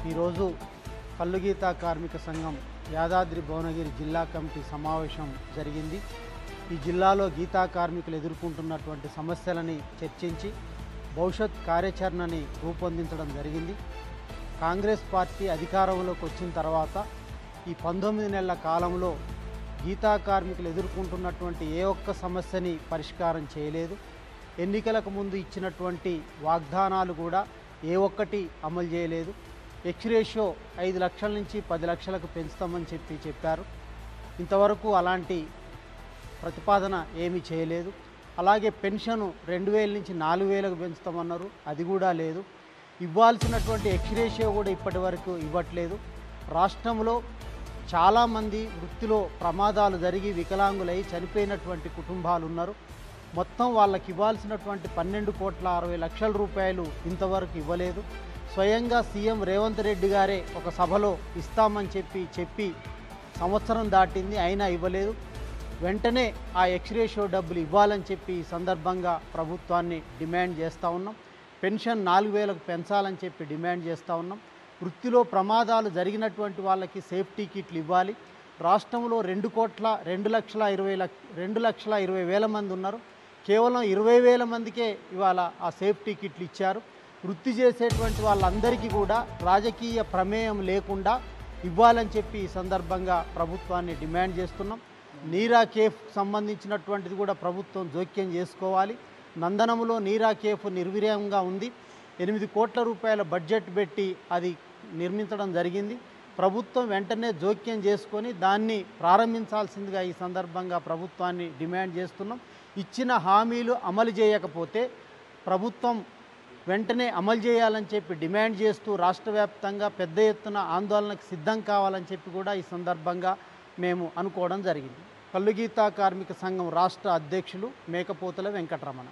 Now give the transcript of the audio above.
ఈరోజు కల్లుగీత కార్మిక సంఘం యాదాద్రి భువనగిరి జిల్లా కమిటీ సమావేశం జరిగింది. ఈ జిల్లాలో గీతా కార్మికులు ఎదుర్కొంటున్నటువంటి సమస్యలని చర్చించి భవిష్యత్ కార్యాచరణని రూపొందించడం జరిగింది. కాంగ్రెస్ పార్టీ అధికారంలోకి వచ్చిన తర్వాత ఈ 19 నెలల కాలంలో గీతా కార్మికులు ఎదుర్కొంటున్నటువంటి ఏ ఒక్క సమస్యని పరిష్కారం చేయలేదు. ఎన్నికలకు ముందు ఇచ్చినటువంటి వాగ్దానాలు కూడా ఏ ఒక్కటి అమలు చేయలేదు. ఎక్స్ రేషియో 5 లక్షల నుంచి 10 లక్షలకు పెంచుతామని చెప్పారు. ఇంతవరకు అలాంటి ప్రతిపాదన ఏమీ చేయలేదు. అలాగే పెన్షను 2000 నుంచి 4000కు పెంచుతామన్నారు, అది కూడా లేదు. ఇవ్వాల్సినటువంటి ఎక్స్ రేషియో కూడా ఇప్పటి వరకు ఇవ్వట్లేదు. రాష్ట్రంలో చాలామంది వృత్తిలో ప్రమాదాలు జరిగి వికలాంగులై చనిపోయినటువంటి కుటుంబాలు ఉన్నారు. మొత్తం వాళ్ళకి ఇవ్వాల్సినటువంటి 12,60,00,000 రూపాయలు ఇంతవరకు ఇవ్వలేదు. స్వయంగా సీఎం రేవంత్ రెడ్డి గారే ఒక సభలో ఇస్తామని చెప్పి సంవత్సరం దాటింది, అయినా ఇవ్వలేదు. వెంటనే ఆ ఎక్స్ రేషియో డబ్బులు ఇవ్వాలని చెప్పి ఈ సందర్భంగా ప్రభుత్వాన్ని డిమాండ్ చేస్తూ ఉన్నాం. పెన్షన్ 4,000కు పెంచాలని చెప్పి డిమాండ్ చేస్తూ ఉన్నాం. వృత్తిలో ప్రమాదాలు జరిగినటువంటి వాళ్ళకి సేఫ్టీ కిట్లు ఇవ్వాలి. రాష్ట్రంలో 2,20,000 మంది ఉన్నారు. కేవలం 20,000 మందికే ఇవాళ ఆ సేఫ్టీ కిట్లు ఇచ్చారు. వృత్తి చేసేటువంటి వాళ్ళందరికీ కూడా రాజకీయ ప్రమేయం లేకుండా ఇవ్వాలని చెప్పి ఈ సందర్భంగా ప్రభుత్వాన్ని డిమాండ్ చేస్తున్నాం. నీరా కేఫ్ సంబంధించినటువంటిది కూడా ప్రభుత్వం జోక్యం చేసుకోవాలి. నందనంలో నీరా కేఫ్ నిర్వీర్యంగా ఉంది. 8 కోట్ల రూపాయల బడ్జెట్ పెట్టి అది నిర్మించడం జరిగింది. ప్రభుత్వం వెంటనే జోక్యం చేసుకొని దాన్ని ప్రారంభించాల్సిందిగా ఈ సందర్భంగా ప్రభుత్వాన్ని డిమాండ్ చేస్తున్నాం. ఇచ్చిన హామీలు అమలు చేయకపోతే ప్రభుత్వం వెంటనే అమలు చేయాలని చెప్పి డిమాండ్ చేస్తూ రాష్ట్ర వ్యాప్తంగా పెద్ద ఎత్తున ఆందోళనకు సిద్ధం కావాలని చెప్పి కూడా ఈ సందర్భంగా మేము అనుకోవడం జరిగింది. కల్లుగీత కార్మిక సంఘం రాష్ట్ర అధ్యక్షులు మేకపోతుల వెంకటరమణ.